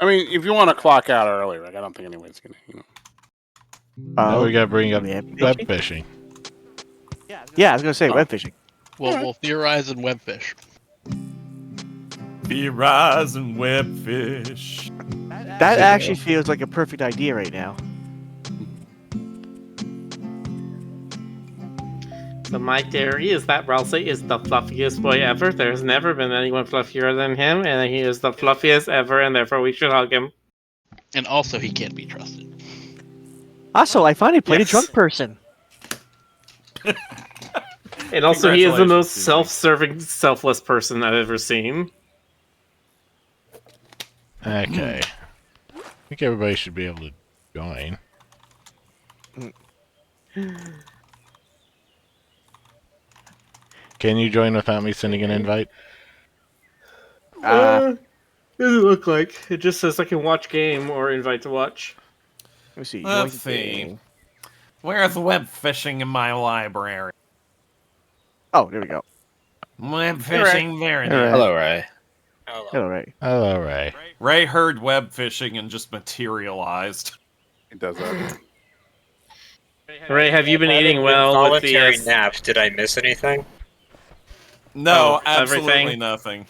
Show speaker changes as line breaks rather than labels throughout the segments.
I mean, if you want to clock out early, like I don't think anyone's gonna,
Now we gotta bring up web fishing.
Yeah, I was gonna say web fishing.
We'll theorize and webfish.
Theorize and webfish.
That actually feels like a perfect idea right now.
So my theory is that Ralsei is the fluffiest boy ever. There's never been anyone fluffier than him, and he is the fluffiest ever, and therefore we should hug him.
And also, he can't be trusted.
Also, I finally played a drunk person.
And also, he is the most
Susie.
self-serving, selfless person I've ever seen.
Okay. I think everybody should be able to join. Can you join without me sending an invite?
Doesn't look like. It just says I can watch game or invite to watch.
Let me see.
Let's see. Where's web fishing in my library?
Oh, there we go.
Web fishing, there it
All right.
is.
Hello, Ray.
Hello, Ray.
Hello, Ray.
Ray heard web fishing and just materialized.
It does that.
Ray, have you been eating well with the...
voluntary naps? Did I miss anything?
No,
Oh,
absolutely
everything?
nothing.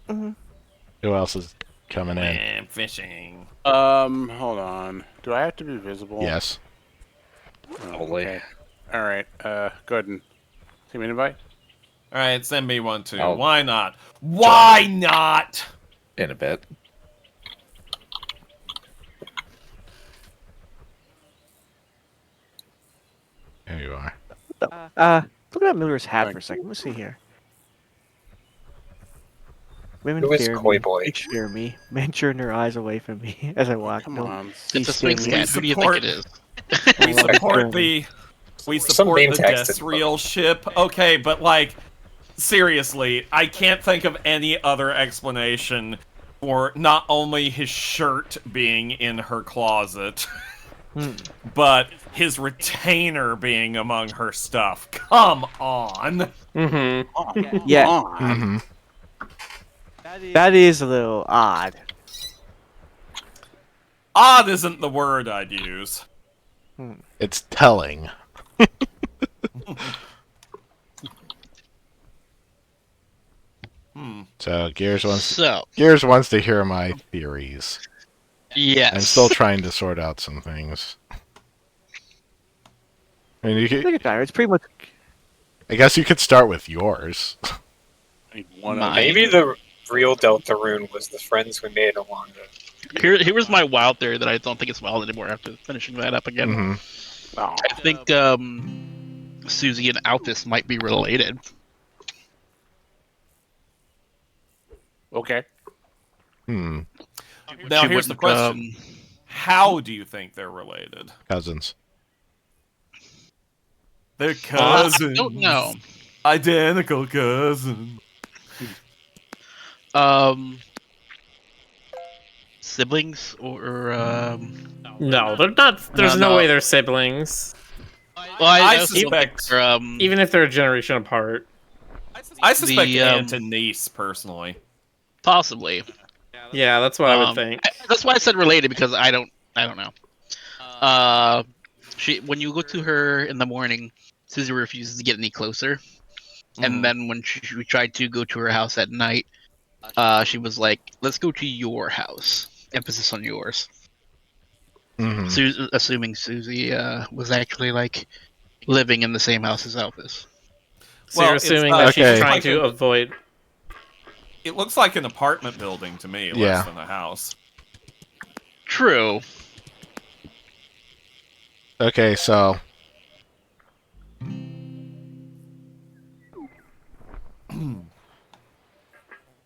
Who else is coming in?
Web fishing.
Hold on. Do I have to be visible?
Yes.
Oh,
Only.
okay. All right. Go ahead and send me an invite.
All right, send me one too.
I'll
Why not? Why not?
In a bit.
There you are.
Look at Miller's hat for a second. Let's see here. Women
Who is
fear
Koi
me.
Boy?
They fear me. Men turn their eyes away from me as I walk.
Come
No,
on.
please
It's a
stay
Sphinx
me.
cat. Who do you think it is?
We support the
name
the
text
Desreal ship. Okay, but like seriously, I can't think of any other explanation for not only his shirt being in her closet, but his retainer being among her stuff. Come on.
Mm-hmm.
Yeah,
Mm-hmm.
that is a little odd.
Odd isn't the word I'd use.
It's telling. So Gears wants to hear my theories.
Yes.
I'm still trying to sort out some things. I mean,
Take your time. It's pretty much.
I guess you could start with yours.
Maybe the real Deltarune was the friends we made along the...
Here was my wild theory that I don't think it's wild anymore after finishing that up again.
Mm-hmm.
Oh.
I think Susie and Alphys might be related.
Okay.
Hmm.
Now
She
here's the
wouldn't,
question. How do you think they're related?
Cousins.
They're
I
cousins.
don't know.
Identical cousins.
Siblings or
No, they're not. There's no
no.
way they're siblings.
Well, I
I
also don't think
suspect-
they're,
Even if they're a generation apart.
I suspect
The,
aunt and niece, personally.
possibly.
Yeah, that's what I would think.
That's why I said related, because I don't know. When you go to her in the morning, Susie refuses to get any closer, and then when we tried to go to her house at night, she was like, "Let's go to your house." Emphasis on yours.
Mm-hmm.
Assuming Susie was actually like living in the same house as Alphys.
So
Well,
you're
it's,
assuming
uh,
that she's
okay.
trying to avoid.
It looks like an apartment building to me,
Yeah.
less than a house.
True.
Okay, so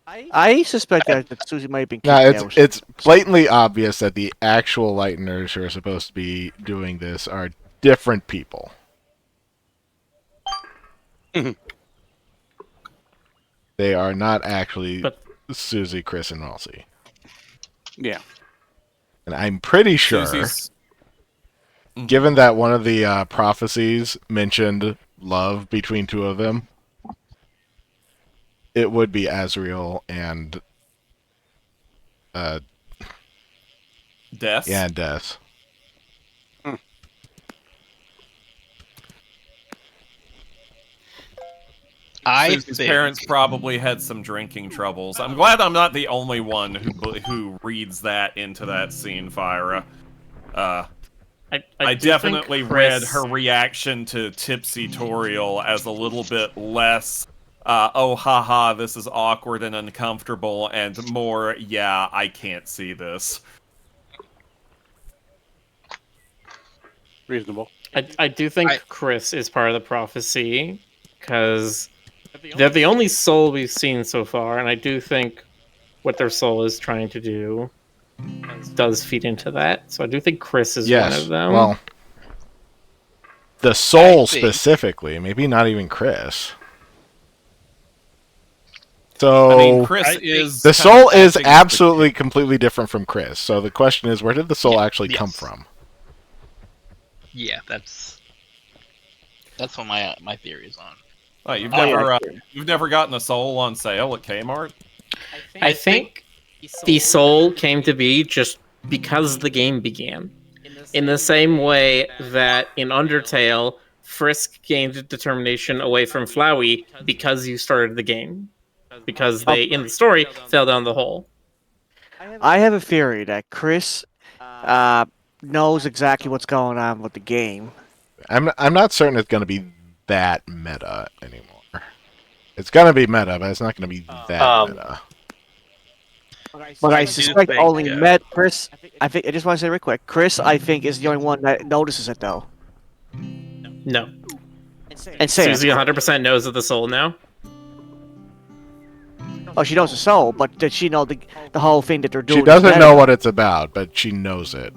I suspect that Susie might have been.
now
kicked out.
it's blatantly obvious that the actual lighteners who are supposed to be doing this are different people. They are not actually
But-
Susie, Chris, and Ralsei.
Yeah.
And I'm pretty sure,
Susie's...
given that one of the prophecies mentioned love between two of them, it would be Azrael and
Death?
yeah, and Death.
Susie's parents probably had some drinking troubles. I'm glad I'm not the only one who reads that into that scene, Fyra. I definitely read her reaction to Tipsy Toriel as a little bit less, oh haha, this is awkward and uncomfortable, and more, yeah, I can't see this.
Reasonable.
I do think Chris is part of the prophecy, because they're the only soul we've seen so far, and I do think what their soul is trying to do does feed into that. So I do think Chris is one of them.
Well, the soul specifically, maybe not even Chris. So
I mean, Chris is
the soul is absolutely completely different from Chris. So the question is, where did the soul actually come from?
Yeah, that's what my theory is on.
Oh, you've never gotten a soul on sale at Kmart?
I think the soul came to be just because the game began. In the same way that in Undertale, Frisk gained determination away from Flowey because you started the game. Because they, in the story, fell down the hole.
I have a theory that Chris knows exactly what's going on with the game.
I'm not certain it's going to be that meta anymore. It's going to be meta, but it's not going to be that meta.
But I suspect only Chris. I just want to say real quick. Chris, I think, is the only one that notices it, though.
No.
And Sam.
Susie 100% knows of the soul now.
Oh, she knows the soul, but does she know the whole thing that they're doing?
She doesn't know what it's about, but she knows it.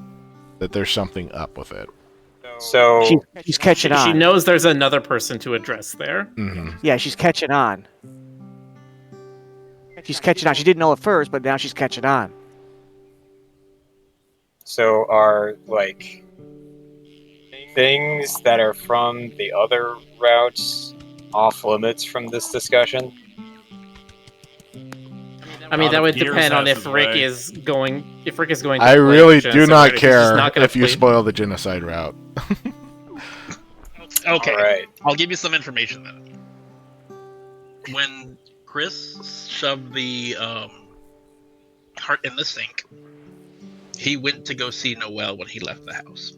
That there's something up with it.
So
she's catching on.
She knows there's another person to address there.
Mm-hmm.
Yeah, she's catching on. She's catching on. She didn't know at first, but now she's catching on.
So are, like, things that are from the other routes off limits from this discussion?
I mean, that would depend on if Rick is going. If Rick is going. To
I really do not
route,
care if you spoil the genocide route.
Okay,
right.
I'll give you some information then. When Chris shoved the heart in the sink, he went to go see Noelle when he left the house.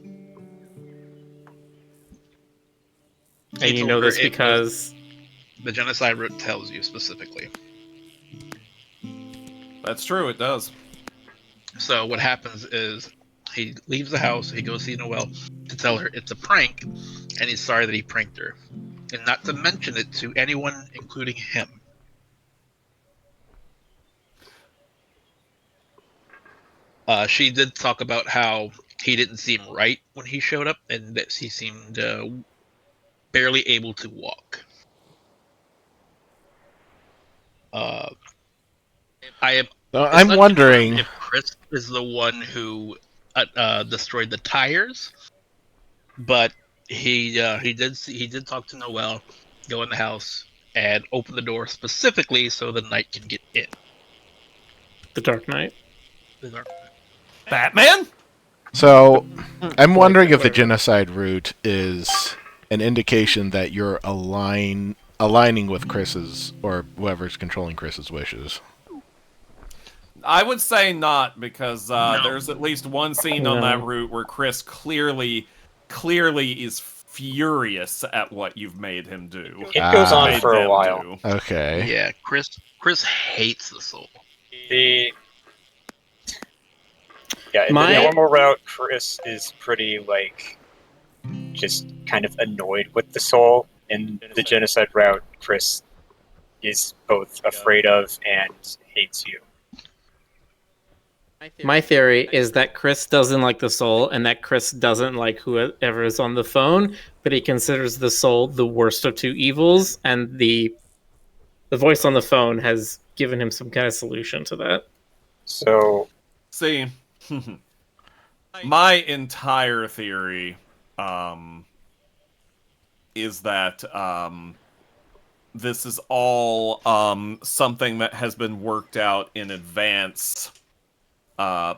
And you know this because
the genocide route tells you specifically.
That's true, it does.
So what happens is he leaves the house, he goes see Noelle to tell her it's a prank, and he's sorry that he pranked her. And not to mention it to anyone, including him. She did talk about how he didn't seem right when he showed up, and that he seemed barely able to walk.
I'm wondering
if Chris is the one who destroyed the tires, but he did talk to Noelle, go in the house, and open the door specifically so the Knight can get in.
The Dark Knight.
Batman?
So, I'm wondering if the genocide route is an indication that you're aligning with Chris's, or whoever's controlling Chris's wishes.
I would say not, because there's at least one scene on that route where Chris clearly is furious at what you've made him do.
It goes on for a while.
Okay.
Yeah, Chris hates the soul.
In the normal route, Chris is pretty, like, just kind of annoyed with the soul. In the genocide route, Chris is both afraid of and hates you.
My theory is that Chris doesn't like the soul, and that Chris doesn't like whoever is on the phone, but he considers the soul the worst of two evils, and the voice on the phone has given him some kind of solution to that.
So,
see, my entire theory is that this is all something that has been worked out in advance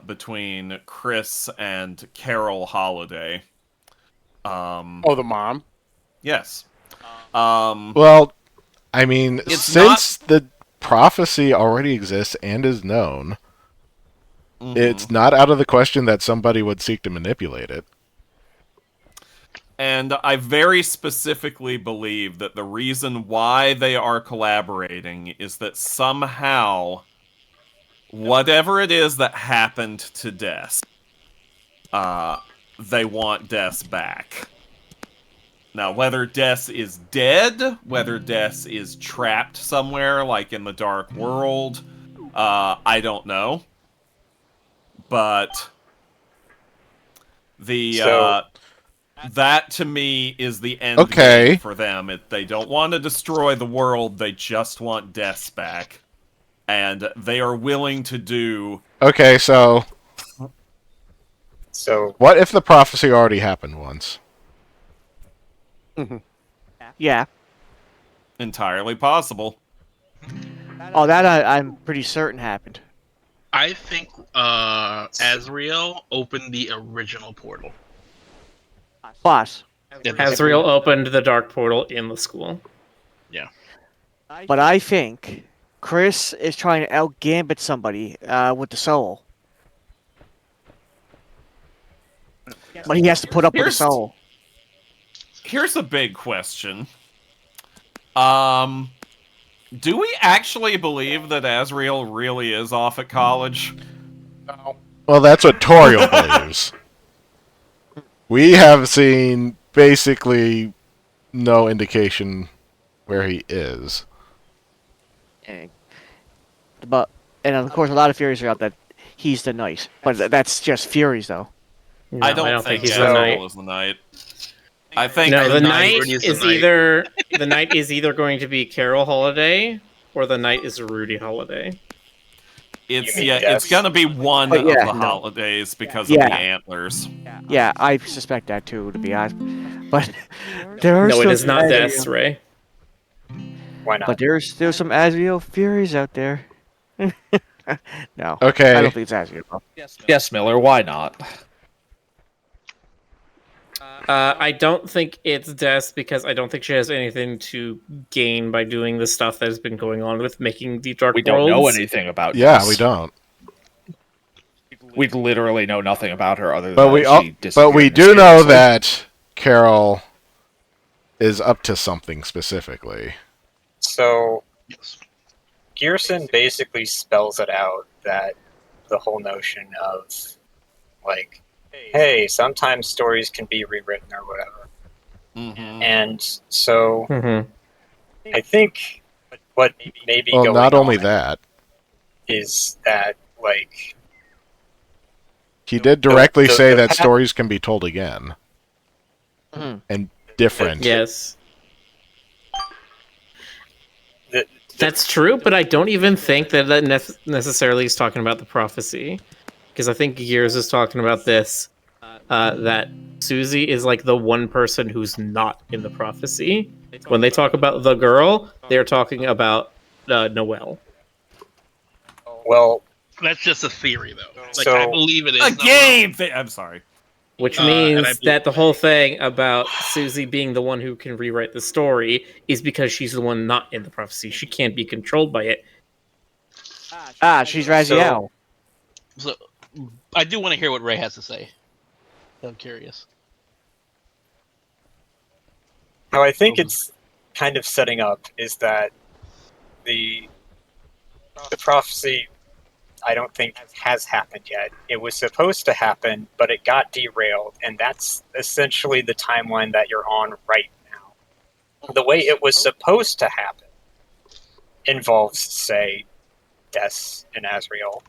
between Chris and Carol Holiday.
Oh, the mom.
Yes.
Well, I mean,
It's
since the prophecy already exists and is known, it's not out of the question that somebody would seek to manipulate it.
And I very specifically believe that the reason why they are collaborating is that somehow, whatever it is that happened to Des, they want Des back. Now, whether Des is dead, whether Des is trapped somewhere, like in the Dark World, I don't know. But that to me is the end game for them. They don't want to destroy the world, they just want Des back. And they are willing to do...
Okay, so what if the prophecy already happened once?
Yeah.
Entirely possible.
Oh, that I'm pretty certain happened.
I think Azrael opened the original portal.
Boss.
Azrael opened the dark portal in the school.
Yeah.
But I think Chris is trying to out-gambit somebody with the soul. But he has to put up with the soul.
Here's a big question. Do we actually believe that Azrael really is off at college?
No.
Well, that's what Toriel believes. We have seen basically no indication where he is.
But and of course, a lot of theories are out that he's the knight. But that's just theories, though.
No,
I don't think
he's
Azrael is the knight. I think
no, the
knight
knight
is
is
the knight.
either the knight is either going to be Carol Holiday or the knight is Rudy Holiday.
It's gonna be one of the holidays because of the antlers.
Yeah, I suspect that too, to be honest. But there are
No, it
still
is
some
not
Azrael-
Des, Ray.
Why not?
But there's still some Azrael theories out there. No.
Okay.
I don't think it's Azrael.
Yes, Miller, why not?
I don't think it's Des because I don't think she has anything to gain by doing the stuff that has been going on with making the Dark
We
Worlds.
don't know anything about
Yeah,
this.
we don't.
We literally know nothing about her other
But
than
we
she disappeared
do know
mysteriously.
that Carol is up to something specifically.
So, Gearson basically spells it out that the whole notion of, like, hey, sometimes stories can be rewritten or whatever. And so, I think what may be
Well,
going
not only
on
that,
is that, like...
he did directly
the
say that
path-
stories can be told again. And different.
Yes.
the-
That's true, but I don't even think that necessarily is talking about the prophecy. Because I think Gears is talking about this, that Susie is like the one person who's not in the prophecy. When they talk about the girl, they're talking about Noelle.
Well,
That's just a theory, though. Like,
So-
I believe it is.
A game thing! I'm sorry.
Which
and I
means
believe-
that the whole thing about Susie being the one who can rewrite the story is because she's the one not in the prophecy. She can't be controlled by it.
She's Raziel.
So, I do want to hear what Ray has to say. I'm curious.
how I think it's kind of setting up is that the prophecy, I don't think has happened yet. It was supposed to happen, but it got derailed, and that's essentially the timeline that you're on right now. The way it was supposed to happen involves, say, Des and Azrael.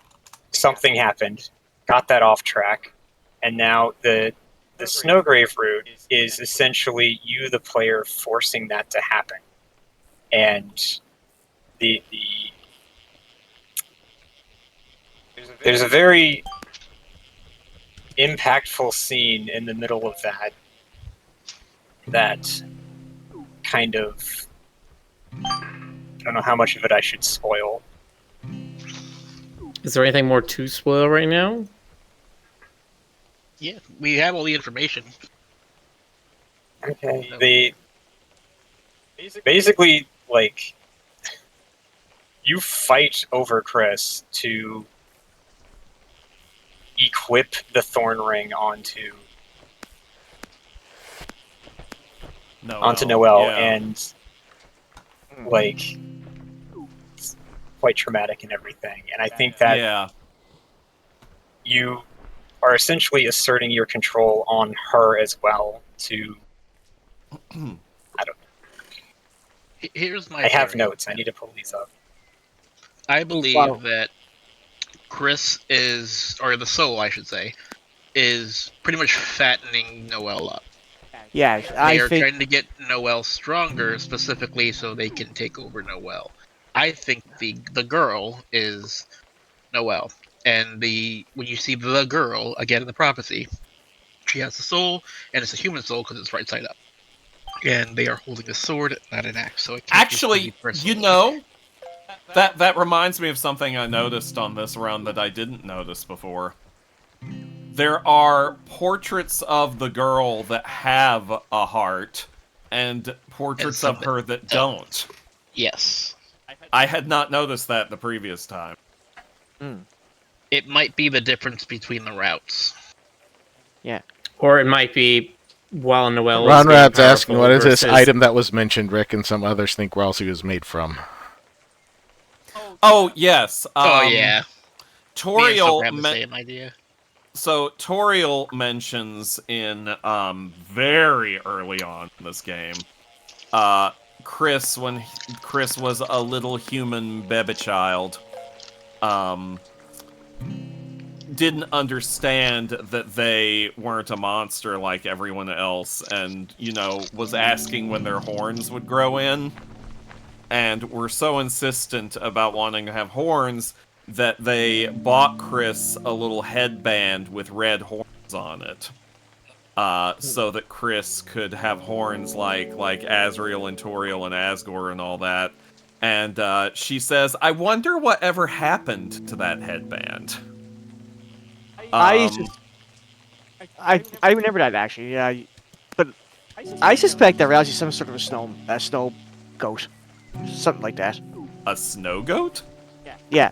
Something happened, got that off track, and now the Snowgrave route is essentially you, the player, forcing that to happen. And there's a very impactful scene in the middle of that kind of I don't know how much of it I should spoil.
Is there anything more to spoil right now?
Yeah, we have all the information.
Okay. Basically, like, you fight over Chris to equip the Thorn Ring onto Noelle,
yeah.
and like, it's quite traumatic and everything. And I think that
Yeah.
you are essentially asserting your control on her as well to. I don't.
Here's my.
I have
theory.
notes. I need to pull these up.
I believe that Chris is, or the soul, I should say, is pretty much fattening Noelle up.
Yeah,
They
I
are
think
trying to get Noelle stronger, specifically so they can take over Noelle. I think the girl is Noelle, and when you see the girl again in the prophecy, she has a soul, and it's a human soul because it's right side up, and they are holding a sword, not an axe. So it can't
Actually,
be
you know, that reminds me of something I noticed on this run that I didn't notice before. There are portraits of the girl that have a heart, and portraits of her that don't.
Yes.
I had not noticed that the previous time.
It might be the difference between the routes.
Yeah.
Or it might be while Noelle
Ron
is being
Rat's asking,
powerful
what is this
versus-
item that was mentioned, Rick, and some others think Ralsei was made from?
Oh, yes.
Yeah.
Toriel
have the same idea.
So Toriel mentions in very early on in this game, Chris, when Chris was a little human baby child, didn't understand that they weren't a monster like everyone else, and, you know, was asking when their horns would grow in, and were so insistent about wanting to have horns that they bought Chris a little headband with red horns on it. So that Chris could have horns like Azrael and Toriel and Asgore and all that. And she says, I wonder whatever happened to that headband.
I remember that actually. Yeah, but I suspect that Rousey's some sort of a snow goat, something like that.
A snow goat?
Yeah,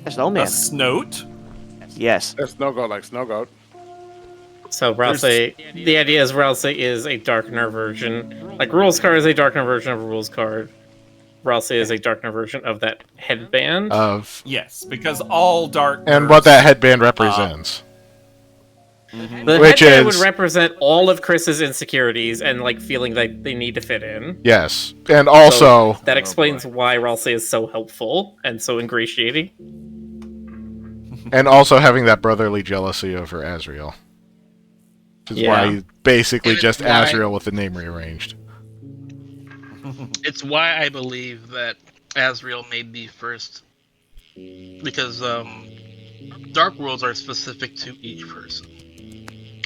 a snowman.
A snoat?
Yes.
A snow goat like snow goat.
So Ralsei, the idea is Ralsei is a darkener version. Like Rules card is a darkener version of a Rules card. Ralsei is a darkener version of that headband.
Yes, because all dark.
And what that headband represents.
The
Which
headband
is
would represent all of Chris's insecurities and like feeling like they need to fit in.
Yes, and also
So that explains why Ralsei is so helpful and so ingratiating.
And also having that brotherly jealousy over Azrael. Which is why he's basically just Azrael with the name rearranged.
It's why I believe that Azrael may be first, because Dark Worlds are specific to each person,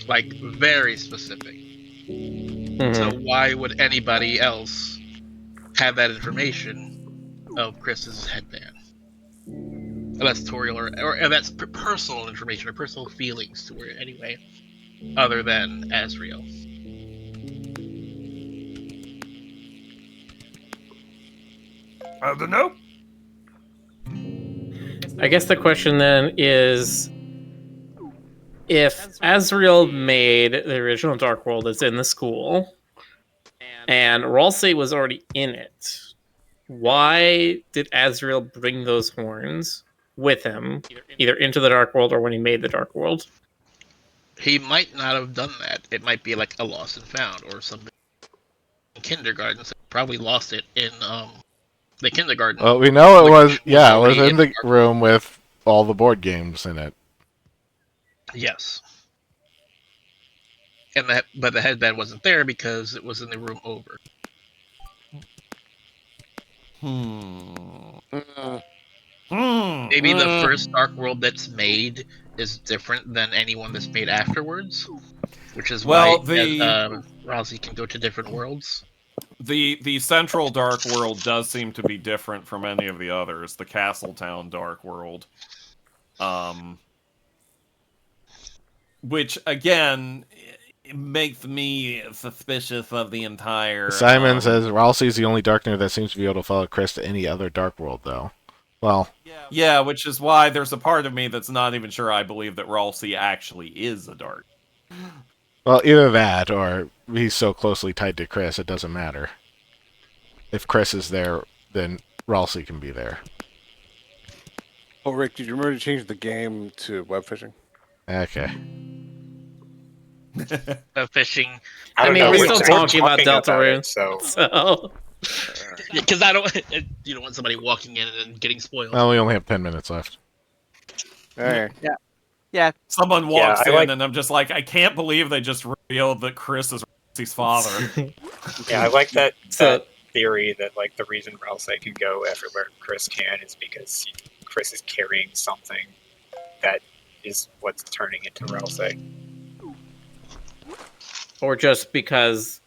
like very specific. So why would anybody else have that information of Chris's headband? Unless Toriel or that's personal information or personal feelings to her anyway, other than Azrael.
I don't know.
I guess the question then is, if Azrael made the original Dark World that's in the school, and Ralsei was already in it, why did Azrael bring those horns with him, either into the Dark World or when he made the Dark World?
He might not have done that. It might be like a lost and found or something. In kindergarten, so probably lost it in the kindergarten.
Well, we know it was in the room with all the board games in it.
Yes. But the headband wasn't there because it was in the room over. Maybe the first Dark World that's made is different than anyone that's made afterwards, which is why Ralsei can go to different worlds.
The central Dark World does seem to be different from any of the others. The Castletown Dark World, which again makes me suspicious of the entire.
Simon says Ralsei's the only Darkner that seems to be able to follow Chris to any other Dark World, though. Well,
yeah, which is why there's a part of me that's not even sure I believe that Ralsei actually is a Dark.
Well, either that, or he's so closely tied to Chris, it doesn't matter. If Chris is there, then Ralsei can be there.
Oh, Rick, did you remember to change the game to Webfishing?
Okay.
Fishing.
I mean, we're still talking about Deltarune,
so
Because you don't want somebody walking in and getting spoiled.
Well, we only have 10 minutes left.
All right.
Yeah.
Someone walks in, and I'm just like, I can't believe they just revealed that Chris is Ralsei's father.
Yeah, I like that theory that like the reason Ralsei can go everywhere Chris can is because Chris is carrying something that is what's turning into Ralsei.
Or just because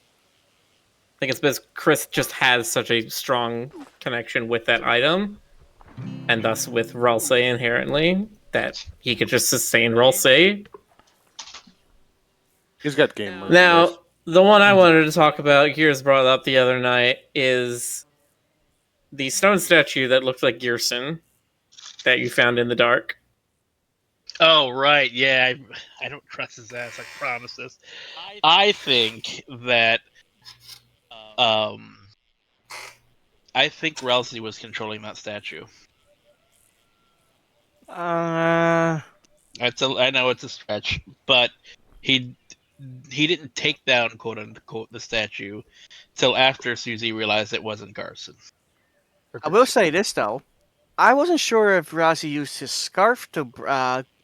I think it's because Chris just has such a strong connection with that item, and thus with Ralsei inherently, that he could just sustain Ralsei.
He's got game mode.
Now, the one I wanted to talk about, Gears brought up the other night, is the stone statue that looked like Gearson that you found in the dark.
Oh, right. Yeah, I don't trust his ass. I promise this. I think that I think Ralsei was controlling that statue. I know it's a stretch, but he didn't take down quote unquote the statue till after Susie realized it wasn't Garson.
I will say this though, I wasn't sure if Ralsei used his scarf to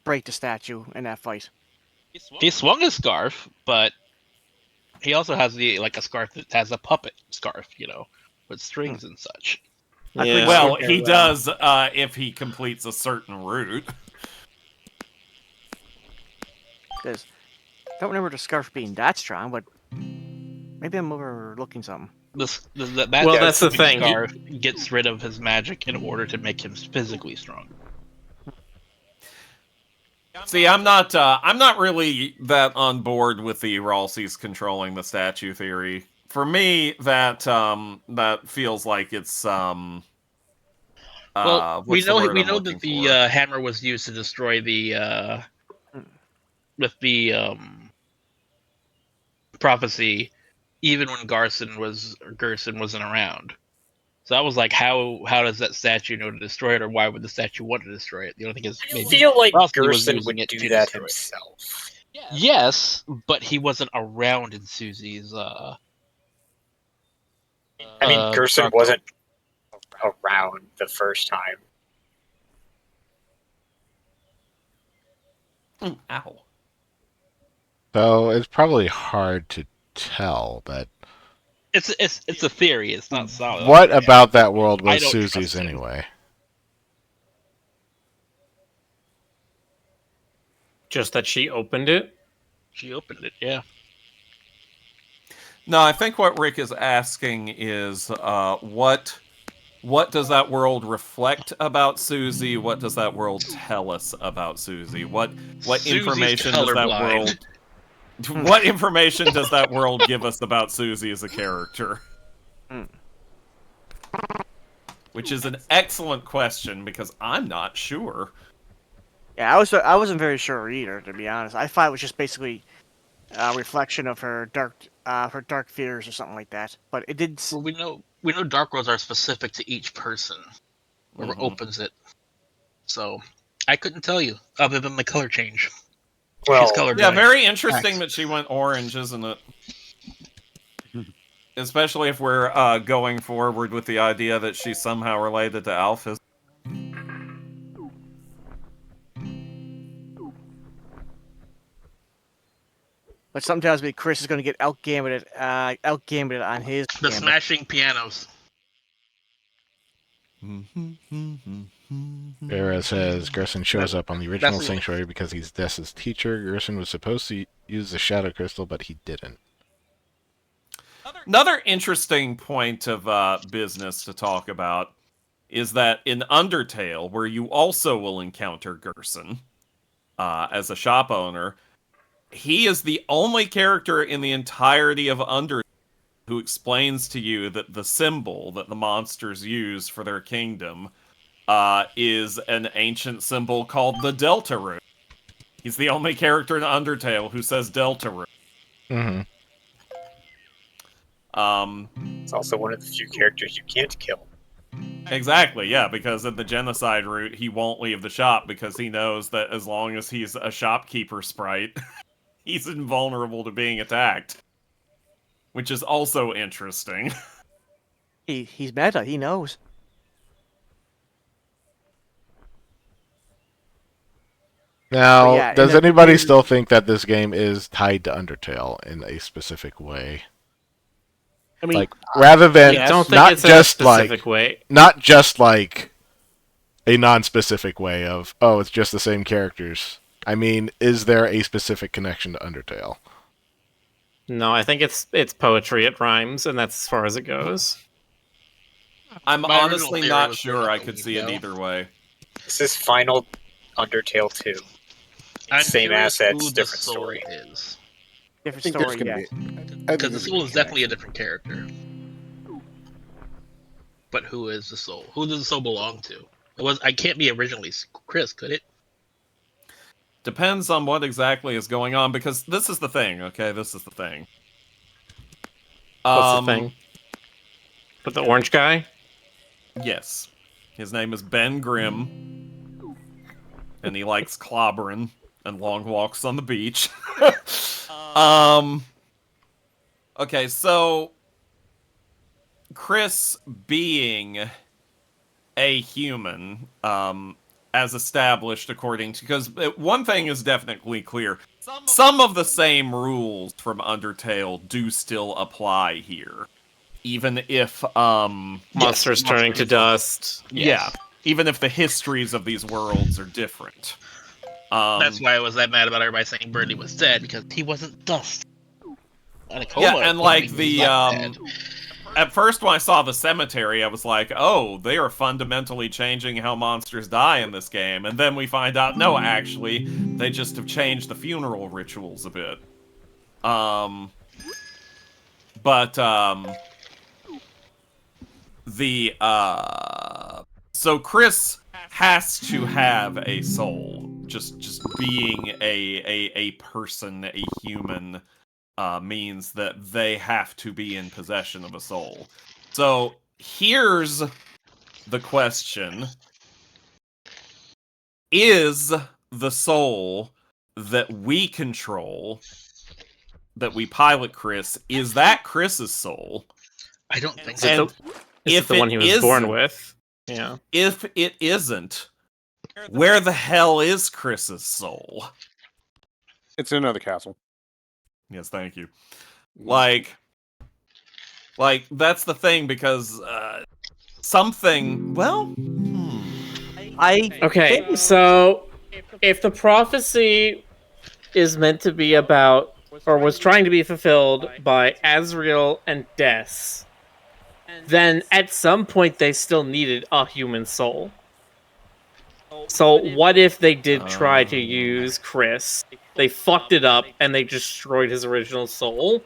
break the statue in that fight.
He swung his scarf, but he also has a scarf that has a puppet scarf, with strings and such.
Yeah.
Well, he does if he completes a certain route.
Because I don't remember the scarf being that strong, but maybe I'm overlooking something.
That's
the thing.
Scarf gets rid of his magic in order to make him physically strong.
See, I'm not really that on board with the Ralsei's controlling the statue theory. For me, that feels like it's
well, we know that the hammer was used to destroy the with the prophecy, even when Gerson wasn't around. So I was like, how does that statue know to destroy it, or why would the statue want to destroy it? The only thing is,
I feel like Gerson would do that himself.
Yes, but he wasn't around in Susie's.
I mean, Gerson wasn't around the first time.
Ow.
So it's probably hard to tell, but
it's a theory. It's not solid.
What about that world was Susie's anyway?
Just that she opened it?
She opened it, yeah.
No, I think what Rick is asking is what does that world reflect about Susie? What does that world tell us about Susie? What information does that world? What information does that world give us about Susie as a character? Which is an excellent question because I'm not sure.
Yeah, I wasn't very sure either, to be honest. I thought it was just basically a reflection of her dark fears or something like that. But it did.
Well, we know dark worlds are specific to each person. Whoever opens it. So I couldn't tell you other than the color change.
Well,
yeah, very interesting that she went orange, isn't it? Especially if we're going forward with the idea that she's somehow related to Alphys.
But something tells me Chris is going to get out-gambited on his.
The smashing pianos.
Vera says Gerson shows up on the original Sanctuary because he's Dessa's teacher. Gerson was supposed to use the Shadow Crystal, but he didn't.
Another interesting point of business to talk about is that in Undertale, where you also will encounter Gerson as a shop owner, he is the only character in the entirety of Undertale who explains to you that the symbol that the monsters use for their kingdom is an ancient symbol called the Deltarune. He's the only character in Undertale who says Deltarune.
Mm-hmm.
It's also one of the few characters you can't kill.
Exactly, yeah, because in the genocide route, he won't leave the shop because he knows that as long as he's a shopkeeper sprite, he's invulnerable to being attacked. Which is also interesting.
He's meta. He knows.
Now,
yeah,
does
in the
anybody
game-
still think that this game is tied to Undertale in a specific way?
I mean,
Like, rather than
I don't think
not
it's
just
a specific way.
not just like a non-specific way of, oh, it's just the same characters. I mean, is there a specific connection to Undertale?
No, I think it's poetry. It rhymes, and that's as far as it goes.
I'm
My original
honestly
theory
not
was
sure
that
I
a
could
week
see it
ago.
either way.
This is Final Undertale 2.
I'm
Same
curious
assets,
who the
different
soul
story.
is.
different
I think there's
story.
gonna
Yeah.
be. I think
Because the
there's
soul
gonna
is
be
definitely a
connection.
different character. But who is the soul? Who does the soul belong to? I can't be originally Chris, could it?
Depends on what exactly is going on, because this is the thing, okay? This is the thing.
What's the thing? With the orange guy?
Yes. His name is Ben Grimm. And he likes clobbering and long walks on the beach. Okay, so Chris being a human, as established according to, because one thing is definitely clear. Some of the same rules from Undertale do still apply here. Even if,
Monsters turning to dust.
yeah, even if the histories of these worlds are different.
That's why I was that mad about everybody saying Birdie was dead, because he wasn't dust.
Yeah, and like at first when I saw the cemetery, I was like, oh, they are fundamentally changing how monsters die in this game. And then we find out, no, actually, they just have changed the funeral rituals a bit. So Chris has to have a soul. Just being a person, a human, means that they have to be in possession of a soul. So here's the question. Is the soul that we control, that we pilot Chris, is that Chris's soul?
I don't think
Is
so.
it
And
the, is it the one he was born with? Yeah.
if it isn't, where the hell is Chris's soul?
It's in another castle.
Yes, thank you. Like that's the thing, because something. Well,
Okay, so if the prophecy is meant to be about, or was trying to be fulfilled by Azrael and Des, then at some point they still needed a human soul. So what if they did try to use Chris? They fucked it up and they destroyed his original soul.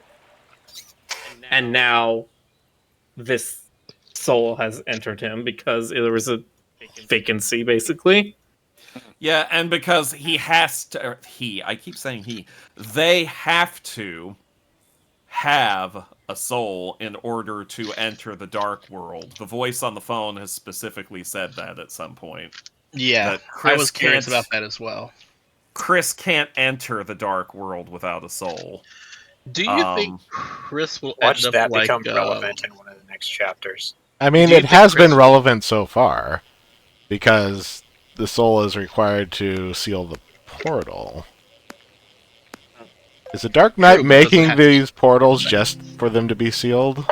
And now this soul has entered him because there was a vacancy, basically.
yeah, and because he has to. I keep saying he. They have to have a soul in order to enter the dark world. The voice on the phone has specifically said that at some point.
Yeah,
That
I
Chris
was curious
can't-
about that as well.
Chris can't enter the dark world without a soul.
Do you think Chris will
Watch
end up
that
like
become relevant in one of the next chapters.
I mean,
Do you
it
think
has been
Chris-
relevant so far, because the soul is required to seal the portal. Is the Dark Knight
True, but it doesn't
making
have to be-
these portals just for them to be sealed?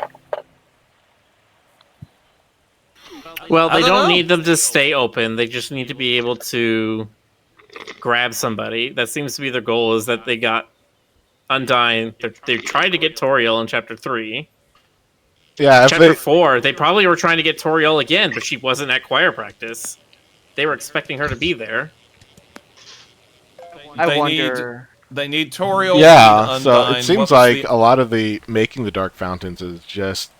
Well,
I
they
don't
don't
know.
need them to stay open. They just need to be able to grab somebody. That seems to be their goal, is that they got Undyne. They tried to get Toriel in Chapter 3.
Yeah, if
Chapter
they,
4, they probably were trying to get Toriel again, but she wasn't at choir practice. They were expecting her to be there.
I
They
wonder.
They need Toriel.
yeah,
Need
so it
Undyne.
seems
What was
like
the-
a lot of the making the dark fountains is just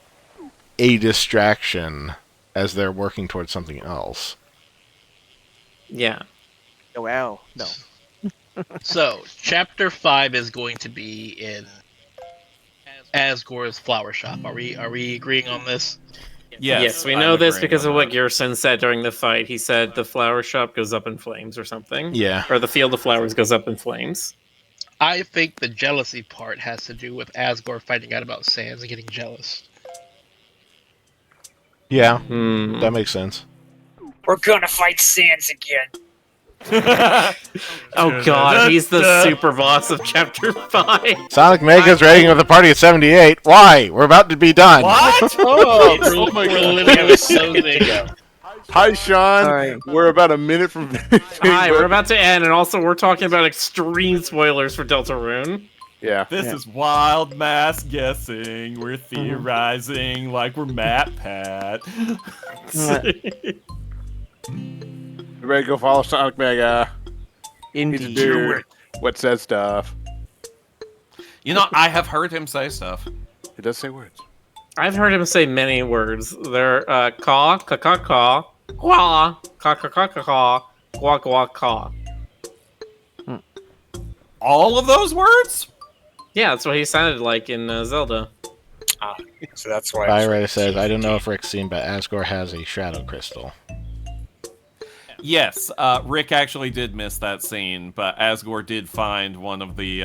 a distraction as they're working towards something else.
Yeah.
Well, no.
So, chapter 5 is going to be in Asgore's flower shop. Are we agreeing on this?
Yes, we
I'm
know this
agreeing
because
on
of what
that.
Gerson said during the fight. He said the flower shop goes up in flames or something.
Yeah.
Or the field of flowers goes up in flames.
I think the jealousy part has to do with Asgore finding out about Sans and getting jealous.
Yeah,
Hmm.
that makes sense.
We're gonna fight Sans again.
Oh god, he's the super boss of chapter 5.
Sonic Mega's rating of the party at 78. Why? We're about to be done.
What?
Oh,
Oh my
we're
God.
literally closing.
Hi, Sean.
All right.
We're about a minute from finishing.
Hi, we're
but-
about to end, and also we're talking about extreme spoilers for Deltarune.
Yeah.
This
Yeah.
is wild mass guessing. We're theorizing like we're Matt Pat.
You ready to go follow Sonic Mega? Need to
Indeed.
do what says stuff.
You know, I have heard him say stuff.
It does say words.
I've heard him say many words. They're caw, caw, caw, caw, quah, caw, caw, caw, caw, caw, quah, quah, caw.
All of those words?
Yeah, that's what he sounded like in Zelda.
So that's why. I was
Byra says, I don't know if Rick's seen, but Asgore has a shadow crystal.
Yes, Rick actually did miss that scene, but Asgore did find one of the,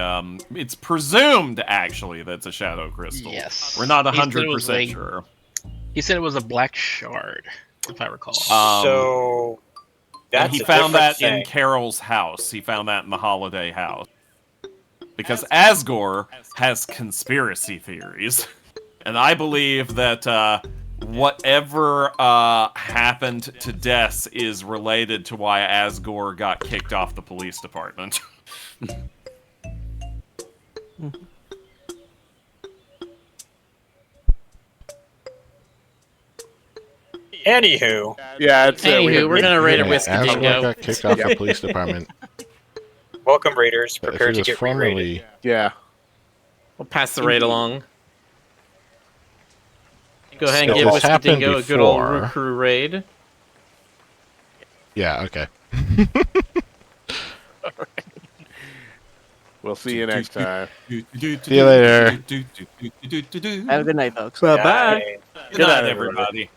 it's presumed, actually, that's a shadow crystal.
Yes.
We're not
He said it was
100%
like-
sure.
He said it was a black shard, if I recall.
So
And
that's
he
a
found
different
that in
thing.
Carol's house. He found that in the holiday house. Because Asgore has conspiracy theories. And I believe that whatever happened to Des is related to why Asgore got kicked off the police department.
Anywho,
Yeah, it's. we
Anywho,
have-
we're gonna rate a
Yeah,
whiskey
Asgore
dingo.
got kicked off the police department.
welcome Raiders.
But if
Prepare
he
to
was
get re-rated.
formerly...
Yeah.
We'll pass the raid along. Go ahead and
So
give
this
Whiskey
happened
Dingo a good old
before.
Roo Croo raid.
Yeah, okay.
We'll see you next time.
See
you later.
Have a good night, folks.
Bye.
Good night, everybody.